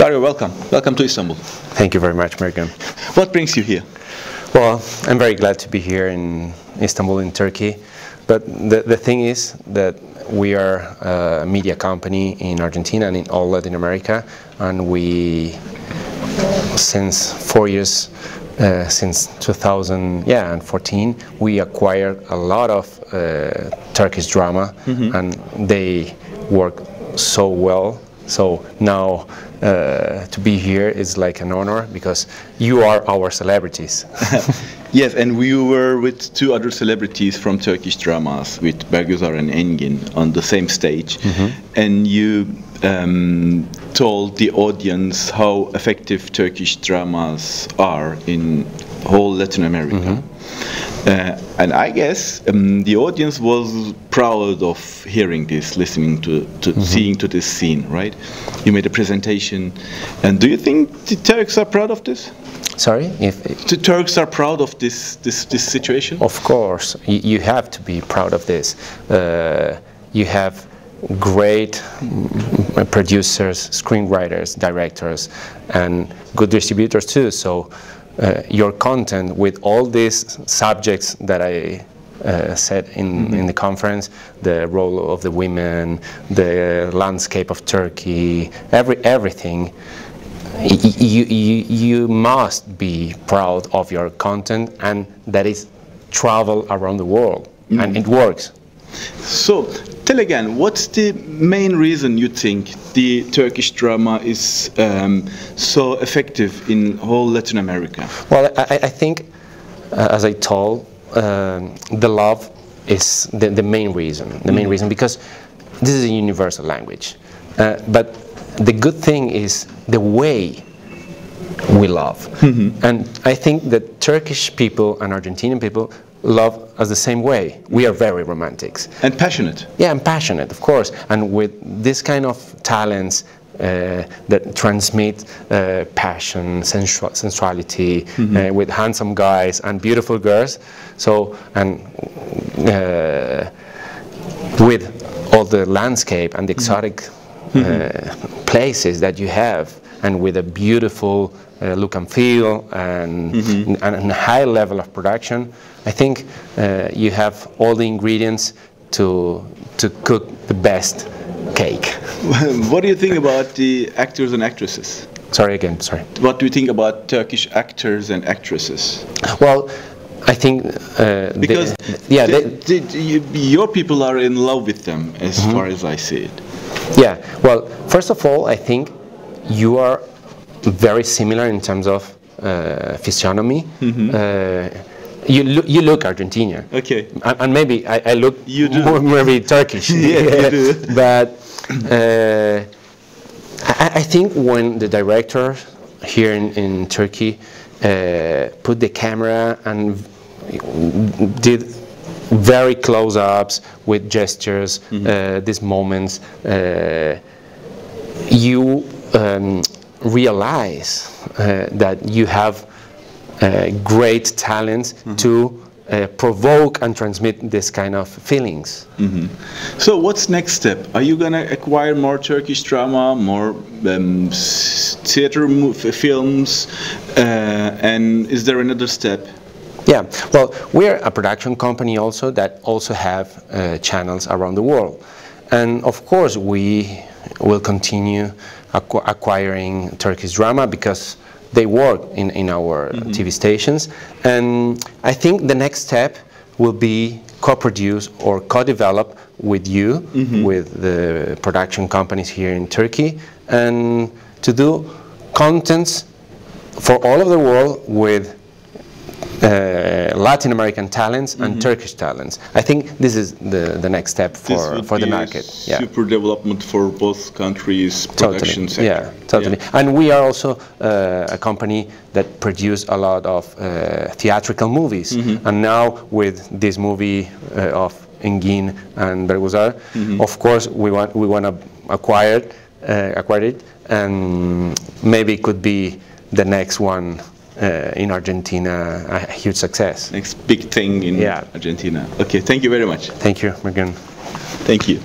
Dario, welcome. Welcome to Istanbul. Thank you very much, Marka. What brings you here? Well, I'm very glad to be here in Istanbul, in Turkey. But the thing is that we are a media company in Argentina and in all Latin America, and we, since 4 years, since 2014, we acquired a lot of Turkish drama, and they work so well. So now to be here is like an honor because you are our celebrities. Yes, and we were with two other celebrities from Turkish dramas, with Bergüzar and Engin, on the same stage. And you told the audience how effective Turkish dramas are in whole Latin America. And I guess the audience was proud of hearing this, listening to seeing to this scene, right? You made a presentation, and do you think the Turks are proud of this? Sorry? The Turks are proud of this situation? Of course, you have to be proud of this. You have great producers, screenwriters, directors, and good distributors too. So your content with all these subjects that I said in the conference, the role of the women, the landscape of Turkey, everything, you must be proud of your content, and that is travel around the world, and it works. So, tell again, what's the main reason you think the Turkish drama is so effective in whole Latin America? Well, I think, as I told, the love is the main reason. The main reason, because this is a universal language. But the good thing is the way we love. And I think that Turkish people and Argentinian people love us the same way. We are very romantics. And passionate. Yeah, and passionate, of course. And with this kind of talents that transmit passion, sensuality, with handsome guys and beautiful girls. So, and with all the landscape and the exotic places that you have, and with a beautiful look and feel and a high level of production, I think you have all the ingredients to cook the best cake. What do you think about the actors and actresses? Sorry again, sorry. What do you think about Turkish actors and actresses? Well, I think because your people are in love with them, as far as I see it. Yeah, well, first of all, I think you are very similar in terms of physiognomy. You look Argentinian. Okay. And maybe I look maybe Turkish. Yeah, you do. But I think when the director here in Turkey put the camera and did very close-ups with gestures, these moments, you realize that you have great talents to provoke and transmit this kind of feelings. So what's next step? Are you going to acquire more Turkish drama, more theater films, and is there another step? Yeah, well, we're a production company also that also have channels around the world. And of course we will continue acquiring Turkish drama because they work in our TV stations. And I think the next step will be co-produce or co-develop with you, with the production companies here in Turkey, and to do contents for all of the world with Latin American talents and Turkish talents. I think this is the next step for the market. Super development for both countries' production sector. Yeah, totally. Yeah. And we are also a company that produce a lot of theatrical movies. And now with this movie of Engin and Bergüzar, of course we want to acquire it, and maybe it could be the next one. In Argentina, a huge success. Next big thing in Argentina. Okay, thank you very much. Thank you, Marka. Thank you.